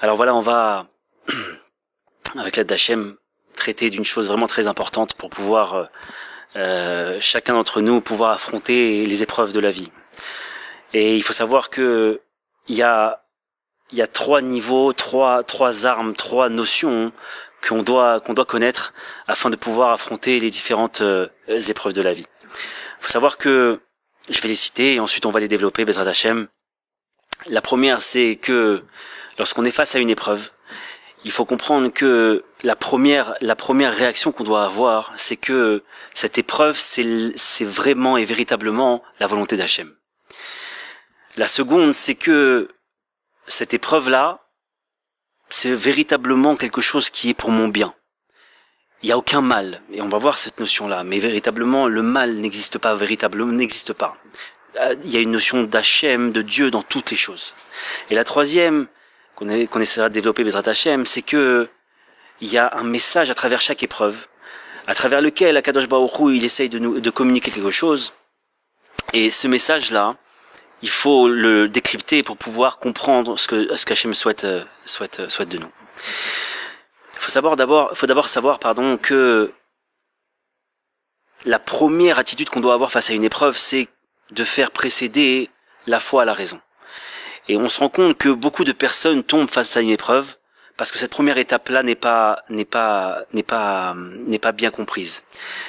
Alors voilà, on va, avec l'aide d'Hachem, traiter d'une chose vraiment très importante pour pouvoir, chacun d'entre nous, pouvoir affronter les épreuves de la vie. Et il faut savoir que il y a trois niveaux, trois armes, trois notions qu'on doit connaître afin de pouvoir affronter les différentes épreuves de la vie. Il faut savoir que, je vais les citer et ensuite on va les développer, Bezrat Hachem. La première, c'est que lorsqu'on est face à une épreuve, il faut comprendre que la première réaction qu'on doit avoir, c'est que cette épreuve, c'est vraiment et véritablement la volonté d'Hachem. La seconde, c'est que cette épreuve-là, c'est véritablement quelque chose qui est pour mon bien. Il n'y a aucun mal, et on va voir cette notion-là, mais véritablement, le mal n'existe pas, véritablement n'existe pas. Il y a une notion d'Hachem, de Dieu dans toutes les choses. Et la troisième, qu'on essaiera de développer Bezrat Hachem, c'est que il y a un message à travers chaque épreuve, à travers lequel Akadosh Baruch Hu, il essaye de communiquer quelque chose. Et ce message-là, il faut le décrypter pour pouvoir comprendre ce qu'Hachem souhaite de nous. Il faut d'abord savoir, que la première attitude qu'on doit avoir face à une épreuve, c'est de faire précéder la foi à la raison. Et on se rend compte que beaucoup de personnes tombent face à une épreuve parce que cette première étape-là n'est pas bien comprise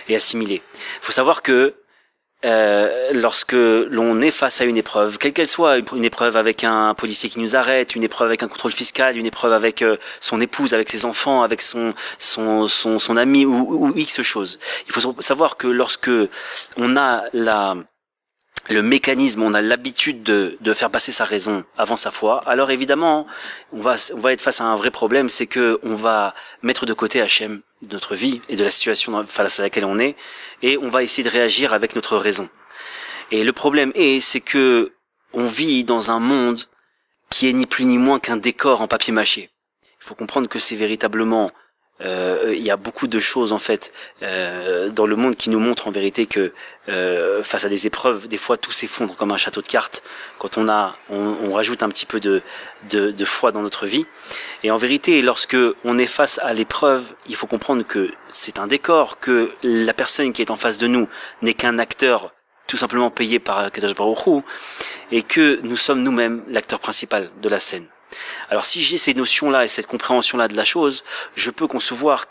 et assimilée. Il faut savoir que lorsque l'on est face à une épreuve, quelle qu'elle soit, une épreuve avec un policier qui nous arrête, une épreuve avec un contrôle fiscal, une épreuve avec son épouse, avec ses enfants, avec son ami ou X chose. Il faut savoir que lorsque on a le mécanisme, on a l'habitude de faire passer sa raison avant sa foi, alors évidemment, on va être face à un vrai problème, c'est que on va mettre de côté Hachem de notre vie et de la situation face à laquelle on est, et on va essayer de réagir avec notre raison. Et le problème c'est que on vit dans un monde qui est ni plus ni moins qu'un décor en papier mâché. Il faut comprendre que c'est véritablement il y a beaucoup de choses en fait dans le monde qui nous montrent en vérité que face à des épreuves, des fois tout s'effondre comme un château de cartes quand on rajoute un petit peu de foi dans notre vie. Et en vérité, lorsque on est face à l'épreuve, il faut comprendre que c'est un décor, que la personne qui est en face de nous n'est qu'un acteur tout simplement payé par Kadosh Baruch Hu, et que nous sommes nous-mêmes l'acteur principal de la scène. Alors si j'ai ces notions-là et cette compréhension-là de la chose, je peux concevoir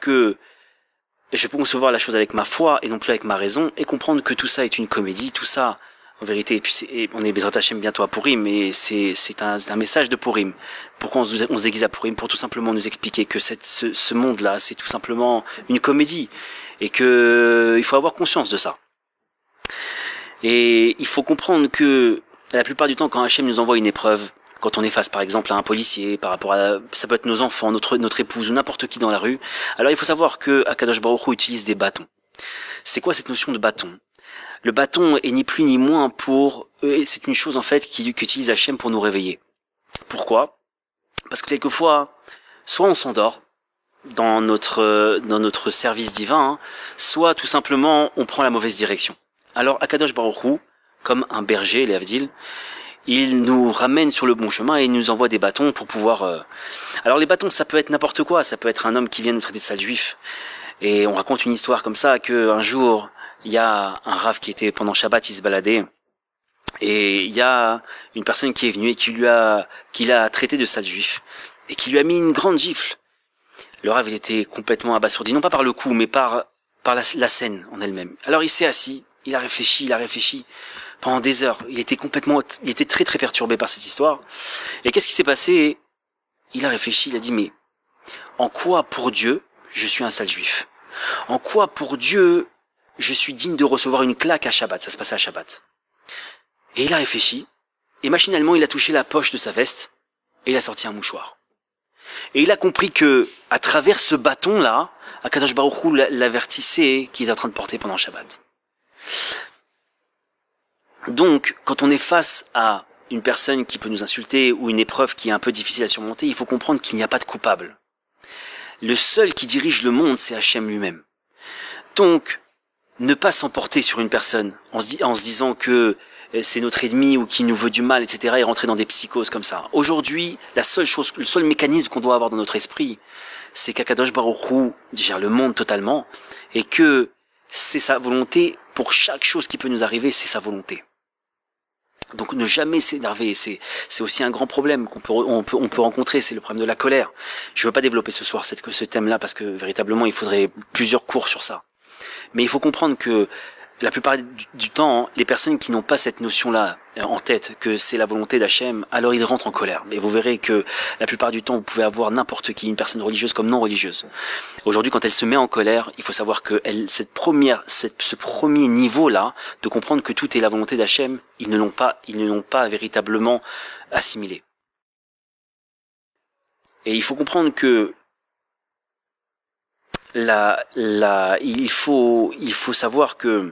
la chose avec ma foi et non plus avec ma raison, et comprendre que tout ça est une comédie, tout ça, en vérité, et puis on est Bezrat Hachem bientôt à Purim, et c'est un message de Purim. Pourquoi on se déguise à Purim? Pour tout simplement nous expliquer que ce monde-là, c'est tout simplement une comédie, et que il faut avoir conscience de ça. Et il faut comprendre que la plupart du temps, quand Hachem nous envoie une épreuve, quand on est face par exemple à un policier, par rapport à, ça peut être nos enfants, notre épouse ou n'importe qui dans la rue, alors il faut savoir que Akadosh Baruch Hu utilise des bâtons. C'est quoi cette notion de bâton? Le bâton est ni plus ni moins c'est une chose en fait qu'utilise Hachem pour nous réveiller. Pourquoi? Parce que quelquefois, soit on s'endort dans notre service divin, soit tout simplement on prend la mauvaise direction. Alors Akadosh Baruch Hu, comme un berger, les Avdil, il nous ramène sur le bon chemin et il nous envoie des bâtons pour pouvoir... Alors les bâtons, ça peut être n'importe quoi, ça peut être un homme qui vient nous traiter de sale juif. Et on raconte une histoire comme ça, qu'un jour, il y a un rav qui était pendant Shabbat, il se baladait, et il y a une personne qui est venue et qui l'a traité de sale juif, et qui lui a mis une grande gifle. Le rav, il était complètement abasourdi, non pas par le coup, mais par la scène en elle-même. Alors il s'est assis, il a réfléchi, pendant des heures. Il était très très perturbé par cette histoire. Et qu'est-ce qui s'est passé? Il a réfléchi, il a dit, mais en quoi pour Dieu, je suis un sale juif? En quoi pour Dieu, je suis digne de recevoir une claque à Shabbat? Ça se passait à Shabbat. Et il a réfléchi, et machinalement il a touché la poche de sa veste, et il a sorti un mouchoir. Et il a compris que, à travers ce bâton-là, Akadosh Baruch Hu l'avertissait qu'il était en train de porter pendant Shabbat. Donc, quand on est face à une personne qui peut nous insulter ou une épreuve qui est un peu difficile à surmonter, il faut comprendre qu'il n'y a pas de coupable. Le seul qui dirige le monde, c'est Hachem lui-même. Donc, ne pas s'emporter sur une personne en se disant que c'est notre ennemi ou qui nous veut du mal, etc., et rentrer dans des psychoses comme ça. Aujourd'hui, le seul mécanisme qu'on doit avoir dans notre esprit, c'est qu'Akadosh Baruch Hu gère le monde totalement, et que c'est sa volonté, pour chaque chose qui peut nous arriver, c'est sa volonté. Donc ne jamais s'énerver, c'est aussi un grand problème on peut rencontrer, c'est le problème de la colère. Je veux pas développer ce soir ce thème-là parce que véritablement il faudrait plusieurs cours sur ça. Mais il faut comprendre que la plupart du temps, les personnes qui n'ont pas cette notion-là en tête, que c'est la volonté d'Hachem, alors ils rentrent en colère. Mais vous verrez que la plupart du temps, vous pouvez avoir n'importe qui, une personne religieuse comme non religieuse. Aujourd'hui, quand elle se met en colère, il faut savoir que ce premier niveau-là, de comprendre que tout est la volonté d'Hachem, ils ne l'ont pas véritablement assimilé. Et il faut comprendre que il faut savoir que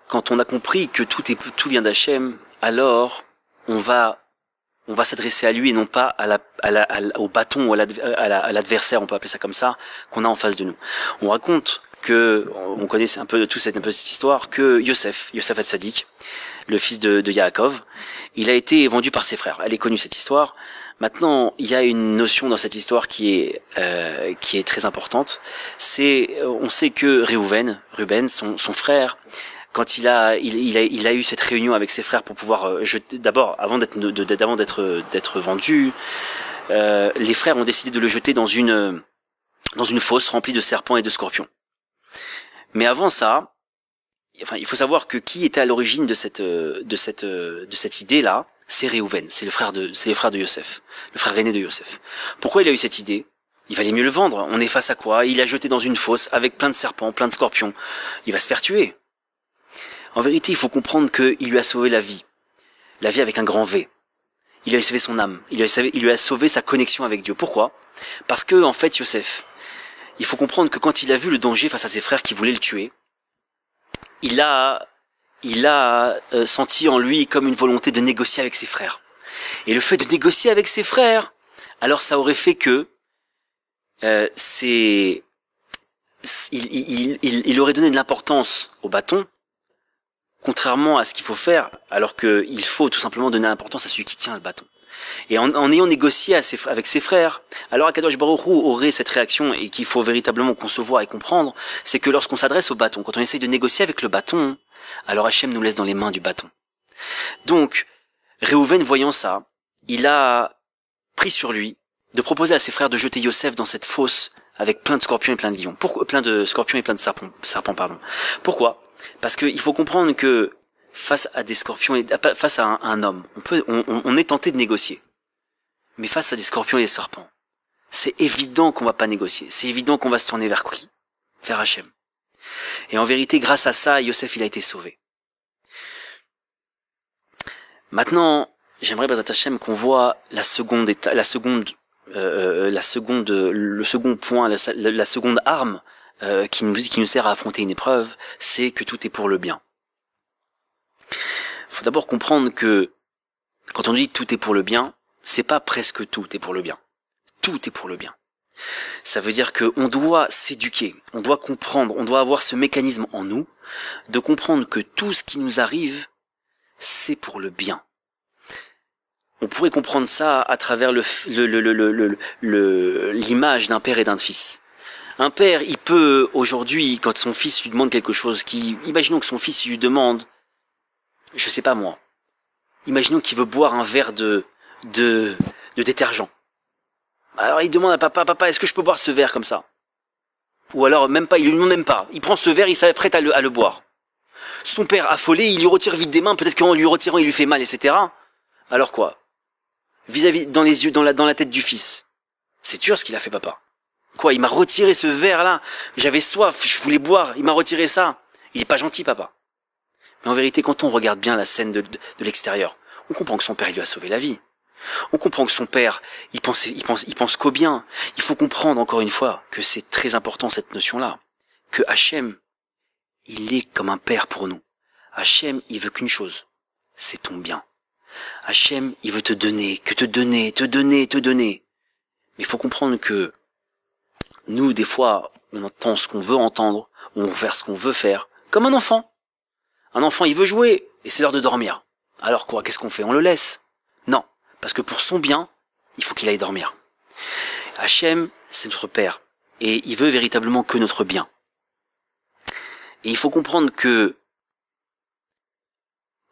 quand on a compris que tout vient d'Hachem, alors on va s'adresser à lui et non pas au bâton ou à l'adversaire, on peut appeler ça comme ça, qu'on a en face de nous. On raconte on connaît un peu cette histoire, que Yosef Hatzadik, le fils de Yaakov, il a été vendu par ses frères. Elle est connue cette histoire. Maintenant, il y a une notion dans cette histoire qui est très importante. On sait que Ruben, son frère, quand il a eu cette réunion avec ses frères pour pouvoir jeter, d'abord, avant d'être vendu, les frères ont décidé de le jeter dans une fosse remplie de serpents et de scorpions. Mais avant ça, il faut savoir que qui était à l'origine de cette idée-là, c'est Réhouven, c'est le frère de Yosef, le frère aîné de Yosef. Pourquoi il a eu cette idée? Il valait mieux le vendre. On est face à quoi? Il l'a jeté dans une fosse avec plein de serpents, plein de scorpions. Il va se faire tuer. En vérité, il faut comprendre qu'il lui a sauvé la vie avec un grand V. Il lui a sauvé son âme. Il lui a sauvé sa connexion avec Dieu. Pourquoi? Parce que, en fait, Yosef, il faut comprendre que quand il a vu le danger face à ses frères qui voulaient le tuer, il a senti en lui comme une volonté de négocier avec ses frères. Et le fait de négocier avec ses frères, alors ça aurait fait que il aurait donné de l'importance au bâton, contrairement à ce qu'il faut faire, alors qu'il faut tout simplement donner l'importance à celui qui tient le bâton. Et en ayant négocié avec ses frères, alors Akadosh Baruch Hu aurait cette réaction, et qu'il faut véritablement concevoir et comprendre, c'est que lorsqu'on s'adresse au bâton, quand on essaye de négocier avec le bâton, alors Hachem nous laisse dans les mains du bâton. Donc, Réhouven, voyant ça, il a pris sur lui de proposer à ses frères de jeter Yosef dans cette fosse avec plein de scorpions et plein de lions. Plein de scorpions et plein de serpents, pardon. Pourquoi? Parce qu'il faut comprendre que face à des scorpions face à un homme, on est tenté de négocier. Mais face à des scorpions et des serpents, c'est évident qu'on va pas négocier. C'est évident qu'on va se tourner vers qui? Vers Hachem. Et en vérité, grâce à ça, Yosef, il a été sauvé. Maintenant, j'aimerais, Bezrat Hachem, qu'on voit le second point, la seconde arme qui nous sert à affronter une épreuve, c'est que tout est pour le bien. Faut d'abord comprendre que quand on dit tout est pour le bien, c'est pas presque tout est pour le bien. Tout est pour le bien. Ça veut dire qu'on doit s'éduquer, on doit comprendre, on doit avoir ce mécanisme en nous de comprendre que tout ce qui nous arrive, c'est pour le bien. On pourrait comprendre ça à travers l'image d'un père et d'un fils. Un père, il peut aujourd'hui, quand son fils lui demande quelque chose, imaginons que son fils lui demande, je sais pas moi, imaginons qu'il veut boire un verre de détergent. Alors il demande à papa, est-ce que je peux boire ce verre comme ça? Ou alors même pas, il lui demande même pas. Il prend ce verre, il s'apprête à le boire. Son père affolé, il lui retire vite des mains, peut-être qu'en lui retirant, il lui fait mal, etc. Alors quoi? Vis-à-vis, dans les yeux, dans la tête du fils. C'est dur ce qu'il a fait, papa. Quoi, il m'a retiré ce verre-là. J'avais soif, je voulais boire, il m'a retiré ça. Il est pas gentil, papa. Mais en vérité, quand on regarde bien la scène de l'extérieur, on comprend que son père, il lui a sauvé la vie. On comprend que son père, il pense qu'au bien. Il faut comprendre encore une fois que c'est très important cette notion-là. Que Hachem, il est comme un père pour nous. Hachem, il veut qu'une chose. C'est ton bien. Hachem, il veut te donner. Mais il faut comprendre que nous, des fois, on entend ce qu'on veut entendre, on va faire ce qu'on veut faire, comme un enfant. Un enfant, il veut jouer, et c'est l'heure de dormir. Alors quoi, qu'est-ce qu'on fait? On le laisse? Non, parce que pour son bien, il faut qu'il aille dormir. Hachem, c'est notre Père, et il veut véritablement que notre bien. Et il faut comprendre que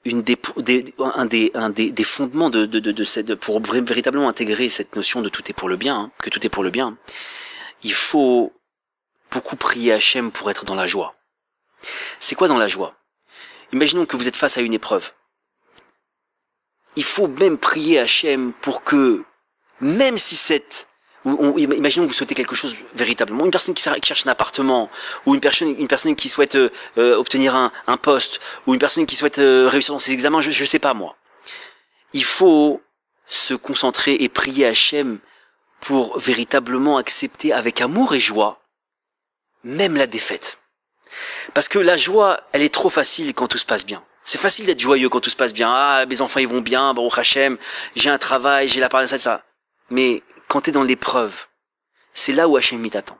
un des fondements pour véritablement intégrer cette notion de tout est pour le bien, hein, que tout est pour le bien, il faut beaucoup prier Hachem pour être dans la joie. C'est quoi dans la joie? Imaginons que vous êtes face à une épreuve. Il faut même prier Hachem pour que, même si imaginons que vous souhaitez quelque chose véritablement, une personne qui cherche un appartement, ou une personne qui souhaite obtenir un poste, ou une personne qui souhaite réussir dans ses examens, je sais pas moi. Il faut se concentrer et prier Hachem pour véritablement accepter avec amour et joie, même la défaite. Parce que la joie, elle est trop facile quand tout se passe bien. C'est facile d'être joyeux quand tout se passe bien. Ah, mes enfants ils vont bien, Baruch Hachem, j'ai un travail, j'ai la part de ça. Mais quand tu es dans l'épreuve, c'est là où Hachem il t'attend.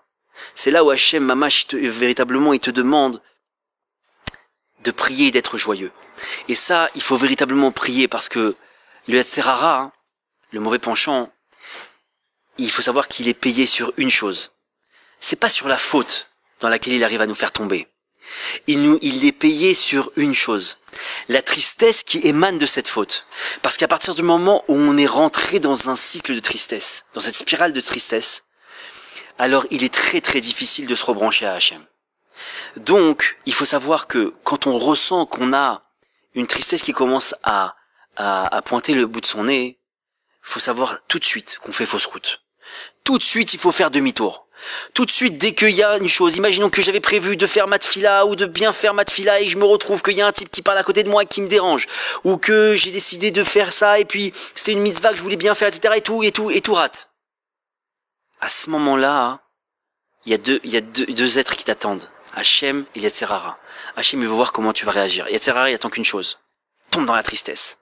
C'est là où Hachem, Mamash, véritablement, il te demande de prier et d'être joyeux. Et ça, il faut véritablement prier parce que le Yetzer Hara, hein, le mauvais penchant, il faut savoir qu'il est payé sur une chose. C'est pas sur la faute dans laquelle il arrive à nous faire tomber. Il est payé sur une chose. La tristesse qui émane de cette faute. Parce qu'à partir du moment où on est rentré dans un cycle de tristesse, dans cette spirale de tristesse, alors il est très très difficile de se rebrancher à Hachem. Donc, il faut savoir que quand on ressent qu'on a une tristesse qui commence à pointer le bout de son nez, il faut savoir tout de suite qu'on fait fausse route. Tout de suite, il faut faire demi-tour. Tout de suite, dès qu'il y a une chose, imaginons que j'avais prévu de faire ma tfila ou de bien faire ma tfila et je me retrouve qu'il y a un type qui parle à côté de moi et qui me dérange, ou que j'ai décidé de faire ça et puis c'était une mitzvah que je voulais bien faire, etc. et tout rate. À ce moment-là, il y a deux êtres qui t'attendent, Hachem et Yetzer Hara. Hachem, il veut voir comment tu vas réagir. Yetzer Hara, il attend qu'une chose, tombe dans la tristesse.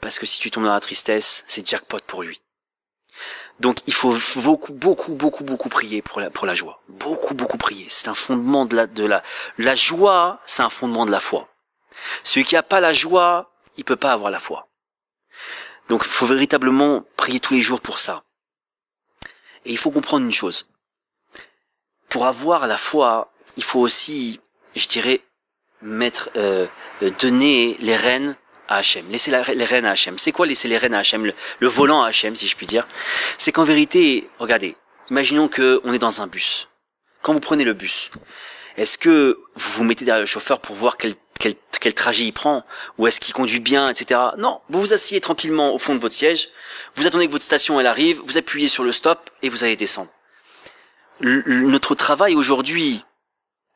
Parce que si tu tombes dans la tristesse, c'est jackpot pour lui. Donc il faut beaucoup prier pour la joie. Beaucoup prier. C'est un fondement la joie, c'est un fondement de la foi. Celui qui n'a pas la joie, il peut pas avoir la foi. Donc il faut véritablement prier tous les jours pour ça. Et il faut comprendre une chose. Pour avoir la foi, il faut aussi, je dirais, donner les rênes à Hachem. Laisser les rênes à Hachem. C'est quoi laisser les rênes à Hachem, le volant à Hachem, si je puis dire? C'est qu'en vérité, regardez, imaginons que on est dans un bus. Quand vous prenez le bus, est-ce que vous vous mettez derrière le chauffeur pour voir quel trajet il prend, ou est-ce qu'il conduit bien, etc. Non, vous vous asseyez tranquillement au fond de votre siège, vous attendez que votre station elle arrive, vous appuyez sur le stop et vous allez descendre. Notre travail aujourd'hui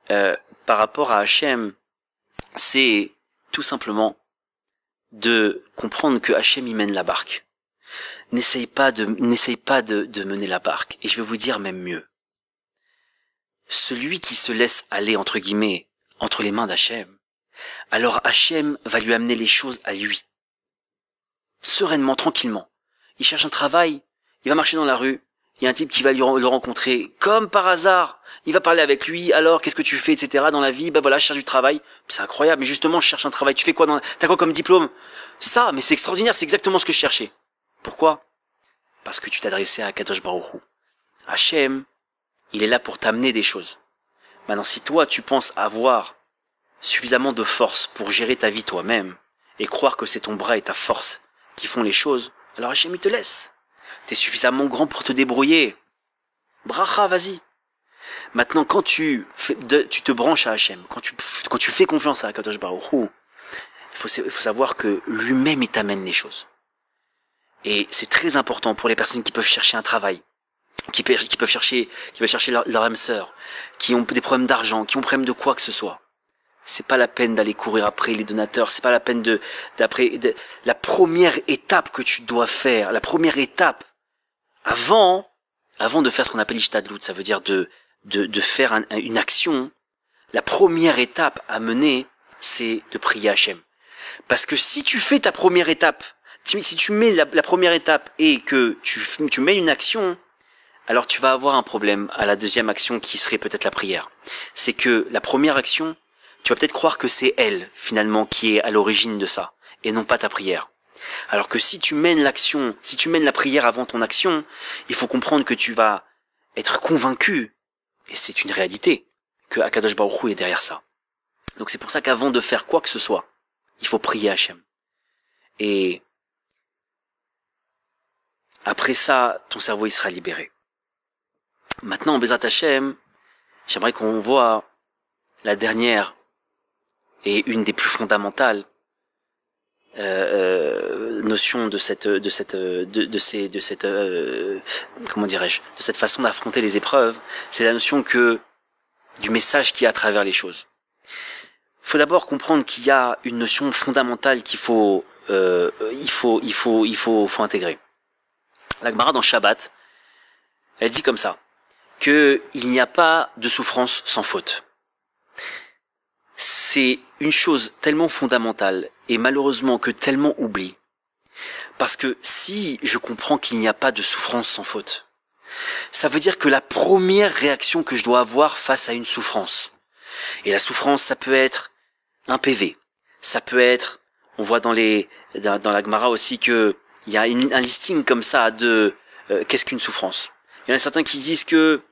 par rapport à Hachem, c'est tout simplement de comprendre que Hachem y mène la barque. N'essaye pas de mener la barque. Et je vais vous dire même mieux. Celui qui se laisse aller, entre guillemets, entre les mains d'Hachem, alors Hachem va lui amener les choses à lui. Sereinement, tranquillement. Il cherche un travail, il va marcher dans la rue, il y a un type qui va le rencontrer, comme par hasard, il va parler avec lui, alors qu'est-ce que tu fais, etc. dans la vie, ben voilà, je cherche du travail, c'est incroyable, mais justement, je cherche un travail, tu fais quoi t'as quoi comme diplôme? Ça, mais c'est extraordinaire, c'est exactement ce que je cherchais. Pourquoi? Parce que tu t'adressais à Kadosh Baruch Hu. Hachem, il est là pour t'amener des choses. Maintenant, si toi, tu penses avoir suffisamment de force pour gérer ta vie toi-même, et croire que c'est ton bras et ta force qui font les choses, alors Hachem, il te laisse. T'es suffisamment grand pour te débrouiller. Bracha, vas-y. Maintenant, quand tu te branches à Hachem, quand tu fais confiance à Kadosh Baruch Hu, il faut savoir que lui-même, il t'amène les choses. Et c'est très important pour les personnes qui peuvent chercher un travail, qui veulent chercher leur âme sœur, qui ont des problèmes d'argent, qui ont des problèmes de quoi que ce soit. C'est pas la peine d'aller courir après les donateurs, c'est pas la peine la première étape que tu dois faire, la première étape, avant de faire ce qu'on appelle l'ishtadlout, ça veut dire de faire une action, la première étape à mener, c'est de prier Hachem. Parce que si tu fais ta première étape, si tu mets la première étape et que tu mets une action, alors tu vas avoir un problème à la deuxième action qui serait peut-être la prière. C'est que la première action, tu vas peut-être croire que c'est elle, finalement, qui est à l'origine de ça, et non pas ta prière. Alors que si tu mènes l'action, si tu mènes la prière avant ton action, il faut comprendre que tu vas être convaincu, et c'est une réalité, que Akadosh Baruch Hu est derrière ça. Donc c'est pour ça qu'avant de faire quoi que ce soit, il faut prier Hachem. Et après ça, ton cerveau il sera libéré. Maintenant, en Bezrat Hachem, j'aimerais qu'on voit la dernière et une des plus fondamentales notion de cette comment dirais-je, de cette façon d'affronter les épreuves, c'est la notion que du message qu'il y a à travers les choses. Il faut d'abord comprendre qu'il y a une notion fondamentale qu'il faut intégrer. La Gemara dans Shabbat, elle dit comme ça, que il n'y a pas de souffrance sans faute. C'est une chose tellement fondamentale et malheureusement que tellement oubliée. Parce que si je comprends qu'il n'y a pas de souffrance sans faute, ça veut dire que la première réaction que je dois avoir face à une souffrance, et la souffrance ça peut être un PV, ça peut être, on voit dans la Gemara aussi que il y a un listing comme ça de qu'est-ce qu'une souffrance. Il y en a certains qui disent que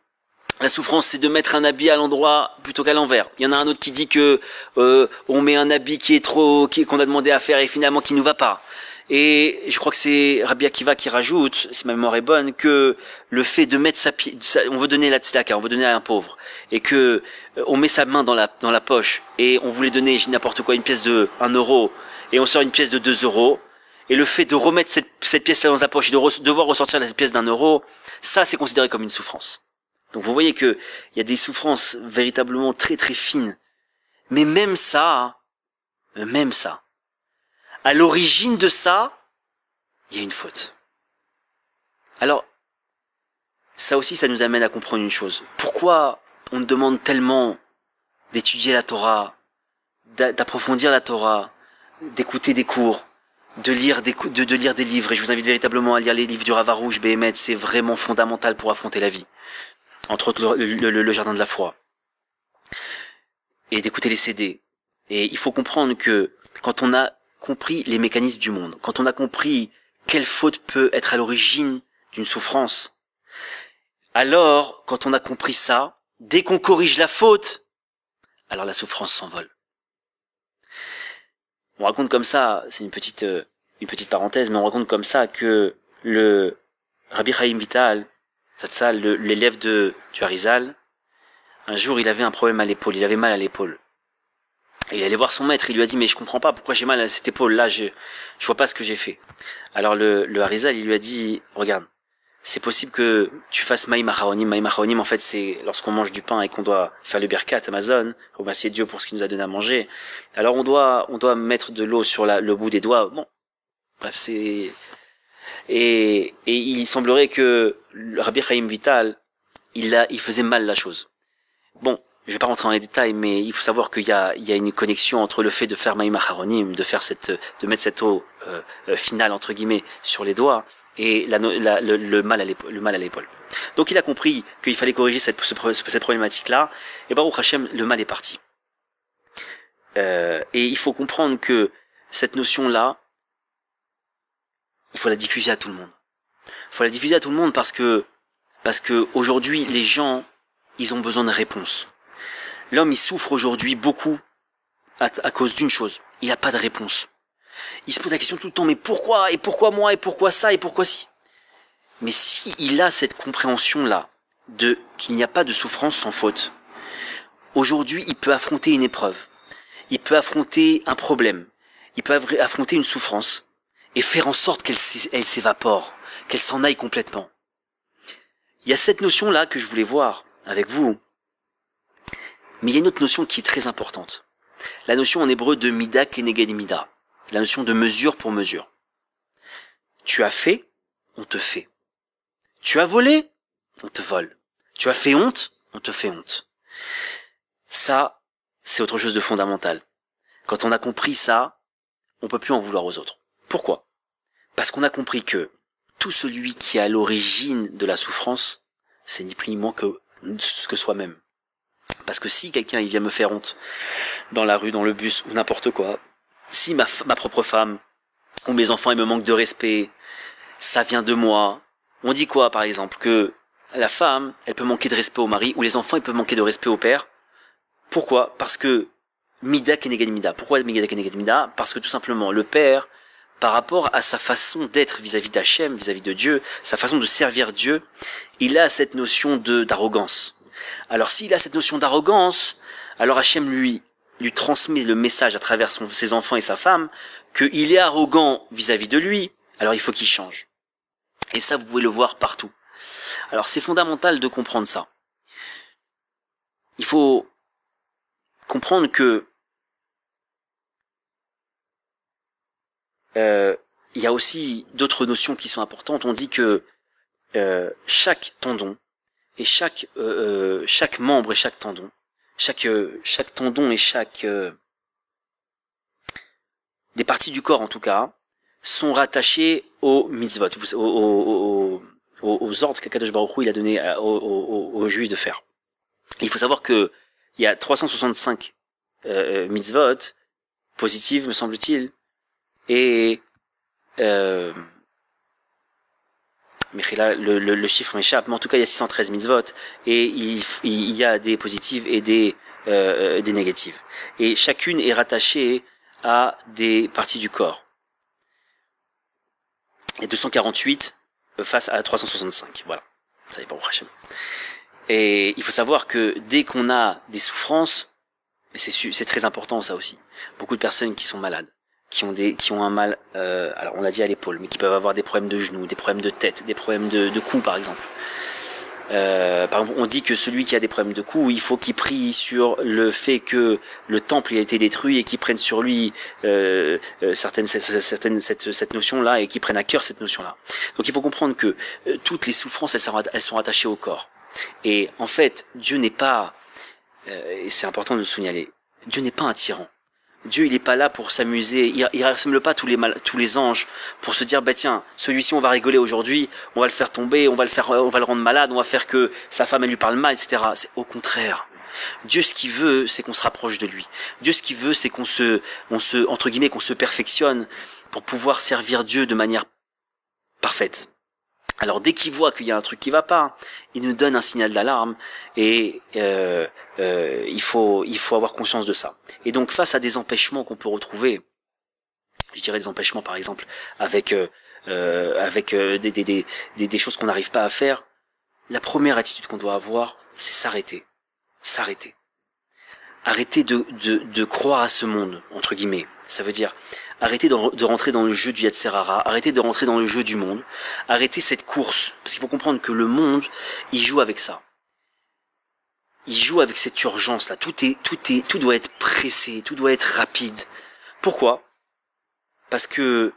la souffrance, c'est de mettre un habit à l'endroit plutôt qu'à l'envers. Il y en a un autre qui dit que on met un habit qu'on a demandé à faire et finalement qui nous va pas. Et je crois que c'est Rabbi Akiva qui rajoute, si ma mémoire est bonne, que le fait de mettre on veut donner la tzedaka, on veut donner à un pauvre, et que on met sa main dans la poche et on voulait donner n'importe quoi, une pièce de 1 euro et on sort une pièce de 2 euros. Et le fait de remettre cette pièce-là dans sa poche et de devoir ressortir la pièce d'1 euro, ça c'est considéré comme une souffrance. Donc vous voyez que il y a des souffrances véritablement très très fines. Mais même ça, à l'origine de ça, il y a une faute. Alors, ça aussi, ça nous amène à comprendre une chose. Pourquoi on nous demande tellement d'étudier la Torah, d'approfondir la Torah, d'écouter des cours, de lire des livres, et je vous invite véritablement à lire les livres du Rav Arush, Behemet, c'est vraiment fondamental pour affronter la vie. Entre autres le jardin de la foi. Et d'écouter les CD. Et il faut comprendre que quand on a compris les mécanismes du monde, quand on a compris quelle faute peut être à l'origine d'une souffrance, alors, quand on a compris ça, dès qu'on corrige la faute, alors la souffrance s'envole. On raconte comme ça, c'est une petite parenthèse, mais on raconte comme ça que le Rabbi Chaim Vital, l'élève du Harizal, un jour il avait un problème à l'épaule, il avait mal à l'épaule. Et il allait voir son maître, il lui a dit mais je comprends pas pourquoi j'ai mal à cette épaule là, je vois pas ce que j'ai fait. Alors le Harizal il lui a dit regarde, c'est possible que tu fasses Maïm Acharonim. Maïm Acharonim en fait c'est lorsqu'on mange du pain et qu'on doit faire le Birkat Amazon, remercier Dieu pour ce qu'il nous a donné à manger. Alors on doit mettre de l'eau sur le bout des doigts. Bon, bref c'est et il semblerait que le Rabbi Chaim Vital il faisait mal la chose. Bon, je vais pas rentrer dans les détails, mais il faut savoir qu'il y a une connexion entre le fait de faire Maïm Acharonim, de mettre cette eau finale entre guillemets sur les doigts et le mal à l'épaule. Donc il a compris qu'il fallait corriger cette problématique-là, et Baruch Hashem, le mal est parti. Et il faut comprendre que cette notion-là, il faut la diffuser à tout le monde. Il faut la diffuser à tout le monde parce que aujourd'hui, les gens, ils ont besoin de réponses. L'homme, il souffre aujourd'hui beaucoup à cause d'une chose. Il n'a pas de réponse. Il se pose la question tout le temps, mais pourquoi? Et pourquoi moi? Et pourquoi ça? Et pourquoi si? Mais si il a cette compréhension-là qu'il n'y a pas de souffrance sans faute, aujourd'hui, il peut affronter une épreuve. Il peut affronter un problème. Il peut affronter une souffrance et faire en sorte qu'elle s'évapore, qu'elle s'en aille complètement. Il y a cette notion-là que je voulais voir avec vous. Mais il y a une autre notion qui est très importante. La notion en hébreu de mida keneged mida. La notion de mesure pour mesure. Tu as fait, on te fait. Tu as volé, on te vole. Tu as fait honte, on te fait honte. Ça, c'est autre chose de fondamental. Quand on a compris ça, on peut plus en vouloir aux autres. Pourquoi? Parce qu'on a compris que tout celui qui est à l'origine de la souffrance, c'est ni plus ni moins que soi-même. Parce que si quelqu'un il vient me faire honte dans la rue, dans le bus ou n'importe quoi, si ma propre femme ou mes enfants ils me manquent de respect, ça vient de moi. On dit quoi par exemple? Que la femme elle peut manquer de respect au mari, ou les enfants ils peuvent manquer de respect au père. Pourquoi? Parce que Mida keneged Mida. Pourquoi Mida keneged Mida? Parce que tout simplement le père, par rapport à sa façon d'être vis-à-vis d'Hachem, vis-à-vis de Dieu, sa façon de servir Dieu, il a cette notion d'arrogance. Alors s'il a cette notion d'arrogance, alors Hachem lui transmet le message à travers ses enfants et sa femme, qu'il est arrogant vis-à-vis de lui, alors il faut qu'il change. Et ça, vous pouvez le voir partout. Alors c'est fondamental de comprendre ça. Il faut comprendre que il y a aussi d'autres notions qui sont importantes. On dit que chaque tendon et chaque membre et chaque tendon, chaque tendon et chaque des parties du corps en tout cas sont rattachées aux mitzvot, aux ordres qu'Akadosh Baruch Hu il a donné aux Juifs de faire. Il faut savoir que il y a 365 mitzvot positives, me semble-t-il, et mais là, le chiffre m'échappe, mais en tout cas il y a 613 mitzvot, et il y a des positives et des négatives. Et chacune est rattachée à des parties du corps. Et 248 face à 365, voilà. Ça y est, pas au Hachem. Et il faut savoir que dès qu'on a des souffrances, et c'est très important ça aussi, beaucoup de personnes qui sont malades, qui ont un mal, alors on l'a dit à l'épaule, mais qui peuvent avoir des problèmes de genoux, des problèmes de tête, des problèmes de cou par exemple. Par exemple, on dit que celui qui a des problèmes de cou, il faut qu'il prie sur le fait que le temple a été détruit et qu'il prenne sur lui cette notion-là et qu'il prenne à cœur cette notion-là. Donc il faut comprendre que toutes les souffrances, elles sont rattachées au corps. Et en fait, Dieu n'est pas, et c'est important de le signaler, Dieu n'est pas un tyran. Dieu, il est pas là pour s'amuser, il rassemble pas tous les anges pour se dire, bah tiens, celui-ci on va rigoler aujourd'hui, on va le faire tomber, on va le rendre malade, on va faire que sa femme elle lui parle mal, etc. C'est au contraire. Dieu, ce qu'il veut, c'est qu'on se rapproche de lui. Dieu, ce qu'il veut, c'est qu'on entre guillemets, qu'on se perfectionne pour pouvoir servir Dieu de manière parfaite. Alors dès qu'il voit qu'il y a un truc qui va pas, il nous donne un signal d'alarme et il faut avoir conscience de ça. Et donc face à des empêchements qu'on peut retrouver, je dirais des empêchements par exemple avec des choses qu'on n'arrive pas à faire, la première attitude qu'on doit avoir, c'est s'arrêter. Arrêter de croire à ce monde, entre guillemets. Ça veut dire arrêter de rentrer dans le jeu du Yetzer Hara, arrêter de rentrer dans le jeu du monde, arrêter cette course, parce qu'il faut comprendre que le monde, il joue avec ça. Il joue avec cette urgence là, tout doit être pressé, tout doit être rapide. Pourquoi? Parce que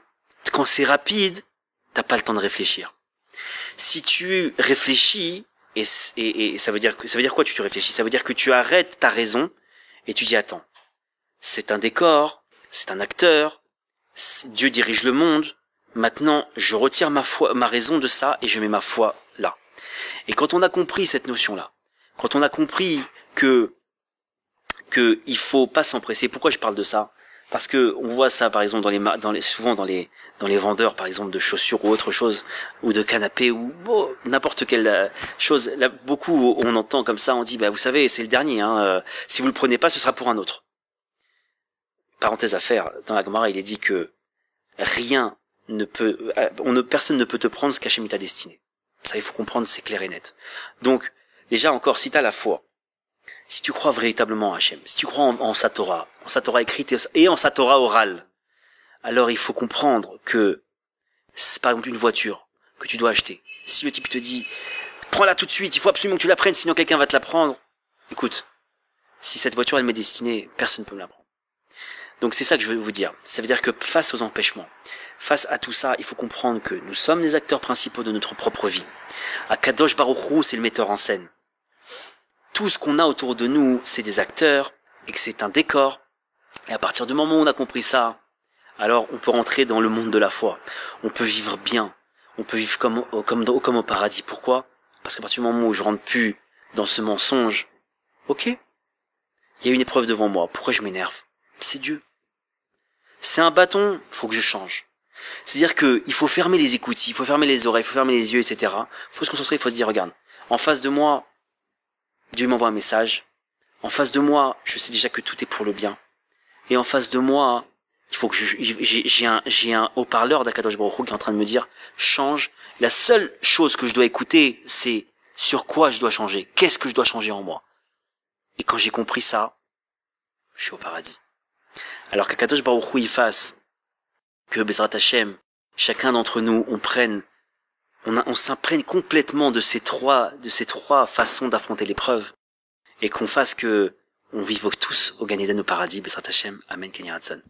quand c'est rapide, t'as pas le temps de réfléchir. Si tu réfléchis, et ça veut dire quoi tu réfléchis? Ça veut dire que tu arrêtes ta raison et tu dis attends, c'est un décor, c'est un acteur, Dieu dirige le monde, maintenant je retire ma raison de ça et je mets ma foi là. Et quand on a compris cette notion-là, quand on a compris que il faut pas s'empresser, pourquoi je parle de ça? Parce que on voit ça par exemple souvent dans les vendeurs par exemple de chaussures ou autre chose, ou de canapés ou n'importe quelle chose. Là, beaucoup on entend comme ça, on dit bah vous savez c'est le dernier, si vous le prenez pas ce sera pour un autre. Parenthèse à faire, dans la Gemara il est dit que personne ne peut te prendre ce qu'Hachem t'a destiné. Ça il faut comprendre, c'est clair et net. Donc déjà encore si t'as la foi, si tu crois véritablement à Hachem, si tu crois en sa Torah écrite et en sa Torah orale, alors il faut comprendre que c'est par exemple une voiture que tu dois acheter. Si le type te dit prends-la tout de suite, il faut absolument que tu la prennes sinon quelqu'un va te la prendre. Écoute, si cette voiture elle m'est destinée, personne ne peut me la prendre. Donc c'est ça que je veux vous dire. Ça veut dire que face aux empêchements, face à tout ça, il faut comprendre que nous sommes les acteurs principaux de notre propre vie. Akadosh Baruch Hu, c'est le metteur en scène. Tout ce qu'on a autour de nous, c'est des acteurs, et que c'est un décor. Et à partir du moment où on a compris ça, alors on peut rentrer dans le monde de la foi. On peut vivre bien. On peut vivre comme au paradis. Pourquoi? Parce qu'à partir du moment où je rentre plus dans ce mensonge, ok, il y a une épreuve devant moi, pourquoi je m'énerve? C'est Dieu. C'est un bâton, faut que je change. C'est-à-dire que il faut fermer les écoutilles, il faut fermer les oreilles, il faut fermer les yeux, etc. Il faut se concentrer, il faut se dire, regarde, en face de moi, Dieu m'envoie un message. En face de moi, je sais déjà que tout est pour le bien. Et en face de moi, il faut que j'ai un haut-parleur d'Akadosh Baruch Hu qui est en train de me dire, change. La seule chose que je dois écouter, c'est sur quoi je dois changer. Qu'est-ce que je dois changer en moi? Et quand j'ai compris ça, je suis au paradis. Alors qu'Akadosh Baruch Hu il fasse que Bezrat Hashem, chacun d'entre nous, on s'imprègne complètement de ces trois façons d'affronter l'épreuve, et qu'on fasse que on vive tous au Gan Eden au paradis, Bezrat Hashem, Amen, Ken Yiratzon.